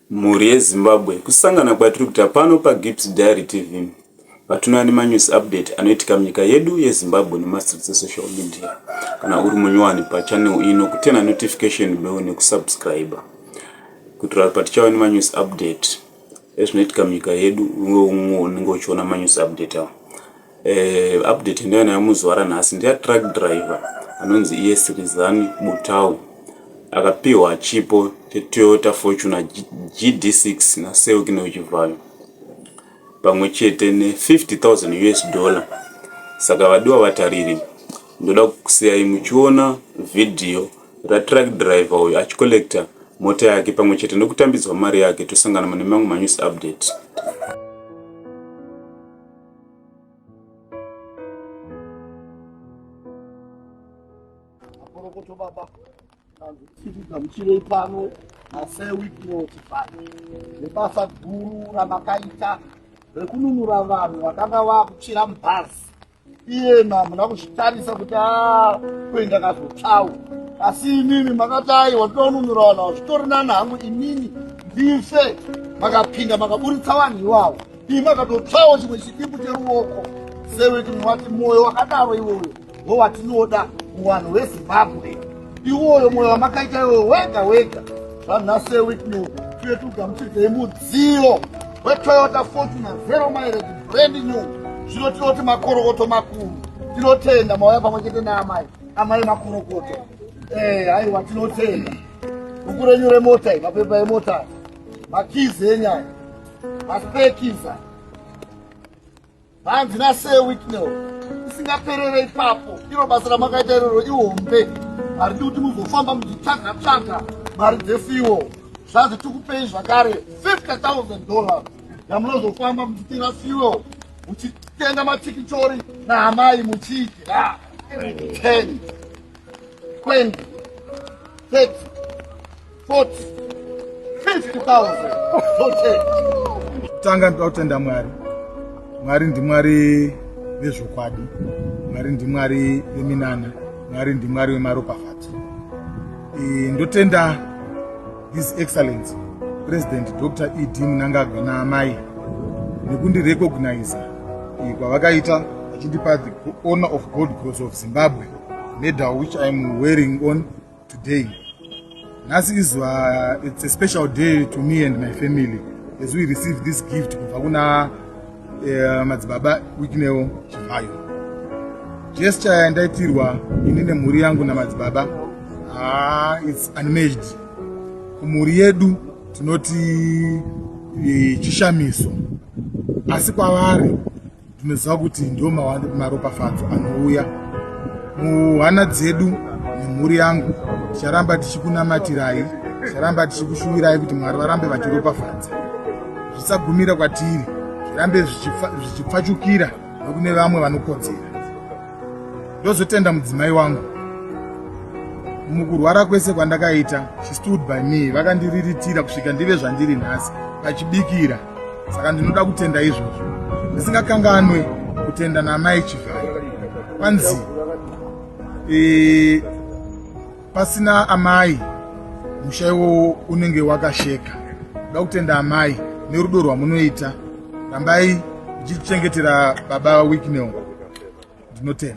Mhuri yeZimbabwe kusangana kwatiri kuita pano paGibbs Diary TV patinoona news update anoitika munyika yedu yeZimbabwe nemastreets esocial media. Kana uri munyowani pachannel ino kutena notification bell nekusubscribe kuitira patichawa news update ezvinoitika munyika yedu unenge uchiona news update awa. Update ndiyana yamuzuva ranhasi ndeya truck driver anonzi ES Rizani Butau akapiwa chipo Toyota Fortuner GD6 na Selkino Chivalo pamwe chete ne $50,000. Saka vadiwa vatariri ndoda kusiyai muchiona video ra truck driver uyu achikolekta mota yake pamwe chete nekutambidzwa mari yake. Tosangana nemamwe manews update. Gamuchirei pano asewiknoti pano nebasa guru ramakaita rekununura vanhu vakanga vakuchira mubhazi. Iyena muna kuzvitarisa kuti kuenda kazotsvawo, asi inini makati aiwa tinonunura vanhu zvitorina nhangu inini ndife makapinda makaburitsa vanhu ivavo. Ii makatotsvawo chimwe chidimbu cheruoko. Sewiknoti mwoyo wakadaro iwoyo ndowatinoda muvanhu veZimbabwe. Iwoyo mwoyo wamakaita iwoyo wega wega zvanhase wikno tuye tugamuchirei mudziyo weToyota Fortuner 0 mileage brand new. Zvino tinoti makorokoto makuru. Tinotenda mauya pamwe chete naamai makorokoto. Haiwa tinotenda. Bhuku renyu remota iyi, mapepa emota, makizi enyaya, maspekiza, hanzi naSewikno isingaperere ipapo. Iro basa ramakaita iroro ihombe. Haridi kuti muzofamba muchitsvaga mari dzefiwo. Zvazi tikupei zvakare $50,000 yamunozofamba muchitira fiwo, muchitenga matikichori naamai muchidya 10, 20, 30, 40, $50,000 zote. Tanga ndotenda Mwari. Mwari ndimwari vezvokwadi. Mwari ndimwari veminana. Mwari ndimwari wemaropafadzo. Ndotenda His Excellency President Dr. E.D. Mnangagwa naamai nekundirecognize kwavakaita vachindipa the honor of Gold Cross of Zimbabwe medal which I am wearing on today. Nasi izuva, it's a special day to me and my family as we receive this gift kubva kuna madzibaba Wikneo Chivalo. Gesture yandaitirwa ini nemhuri yangu namadzibaba it's unmatched. Kumhuri yedu tinoti chishamiso, asi kwavari tinoziva kuti ndio maropafadzo anouya muhana dzedu. Nemhuri yangu ticharamba tichikunamatirai, ticharamba tichikushuvirai kuti Mwari varambe vachiropafadza, zvisagumira kwatiri, zvirambe zvichipfachukira nekune vamwe vanokodzera. Ndozotenda mudzimai wangu mukurwara kwese kwandakaita, she stood by me, vakandiriritira kusvika ndive zvandiri nhasi vachibikira. Saka ndinoda kutenda izvozvo, ndisingakanganwe kutenda naamai Chivalo. Kwanzi pasina amai musha iwo unenge wakasheka. Ndoda kutenda amai nerudo rwamunoita. Rambai muchichengetera baba Wikneo. Ndinotenda.